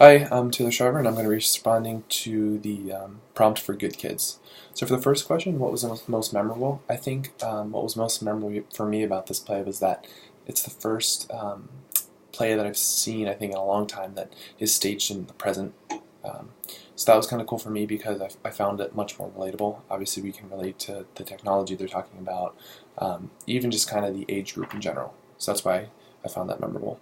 Hi, I'm Taylor Shriver, and I'm going to be responding to the prompt for Good Kids. So for the first question, what was the most memorable? I think what was most memorable for me about this play was that it's the first play that I've seen, I think, in a long time that is staged in the present. Um, so that was kind of cool for me because I found it much more relatable. Obviously, we can relate to the technology they're talking about, even just kind of the age group in general. So that's why I found that memorable.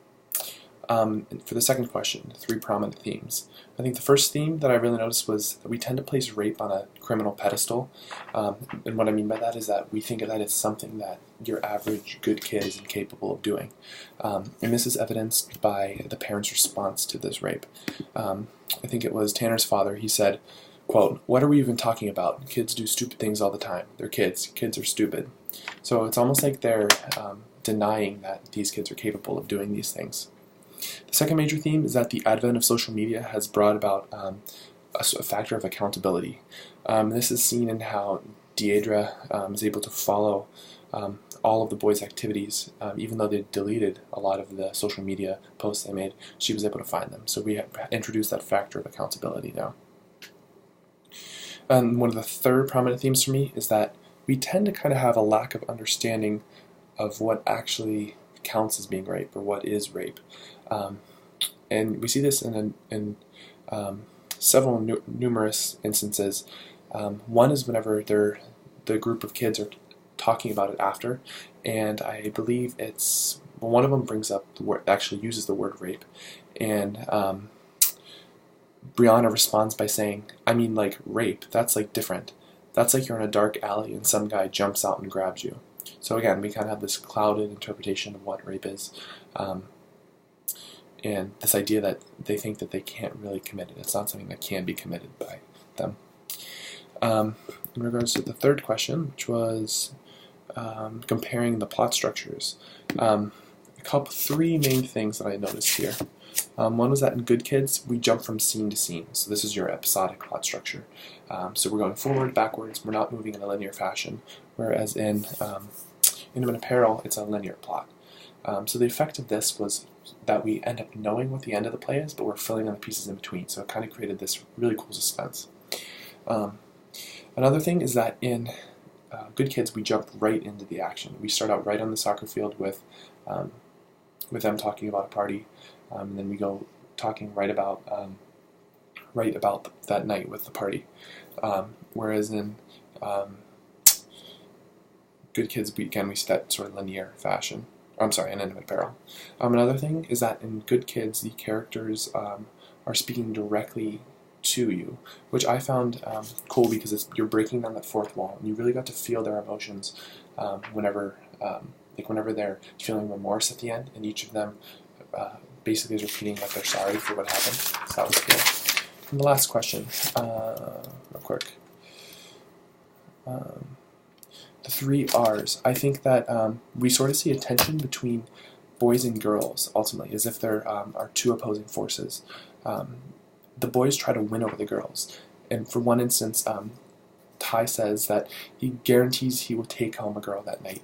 For the second question, three prominent themes. I think the first theme that I really noticed was that we tend to place rape on a criminal pedestal. And what I mean by that is that we think that it's something that your average good kid is incapable of doing. And this is evidenced by the parents' response to this rape. I think it was Tanner's father. He said, quote, "What are we even talking about? Kids do stupid things all the time. They're kids. Kids are stupid." So it's almost like they're denying that these kids are capable of doing these things. The second major theme is that the advent of social media has brought about a factor of accountability. This is seen in how Deidre is able to follow all of the boys' activities. Even though they deleted a lot of the social media posts they made, she was able to find them. So we have introduced that factor of accountability now. One of the third prominent themes for me is that we tend to kind of have a lack of understanding of what actually counts as being rape or what is rape. And we see this in several numerous instances. One is whenever the group of kids are talking about it after, and I believe it's one of them brings up the word, actually uses the word rape, and Brianna responds by saying, "I mean, like rape. That's like different. That's like you're in a dark alley and some guy jumps out and grabs you." So again, we kind of have this clouded interpretation of what rape is. And this idea that they think that they can't really commit it. It's not something that can be committed by them. In regards to the third question, which was comparing the plot structures, three main things that I noticed here. One was that in Good Kids, we jump from scene to scene. So this is your episodic plot structure. So we're going forward, backwards. We're not moving in a linear fashion. Whereas in Intimate Apparel, it's a linear plot. So the effect of this was that we end up knowing what the end of the play is, but we're filling in the pieces in between. So it kind of created this really cool suspense. Another thing is that in Good Kids, we jump right into the action. We start out right on the soccer field with them talking about a party, and then we go talking right about that night with the party. Whereas in Good Kids, we see that sort of linear fashion. I'm sorry, in Intimate Apparel. Another thing is that in Good Kids, the characters are speaking directly to you, which I found cool because you're breaking down that fourth wall, and you really got to feel their emotions whenever they're feeling remorse at the end, and each of them basically is repeating that they're sorry for what happened. So that was cool. And the last question, real quick. The three R's. I think that we sort of see a tension between boys and girls, ultimately, as if there are two opposing forces. The boys try to win over the girls. And for one instance, Ty says that he guarantees he will take home a girl that night.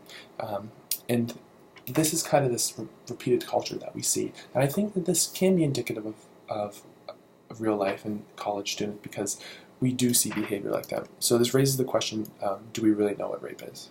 And this is kind of this repeated culture that we see. And I think that this can be indicative of real life and college students because we do see behavior like that. So this raises the question, do we really know what rape is?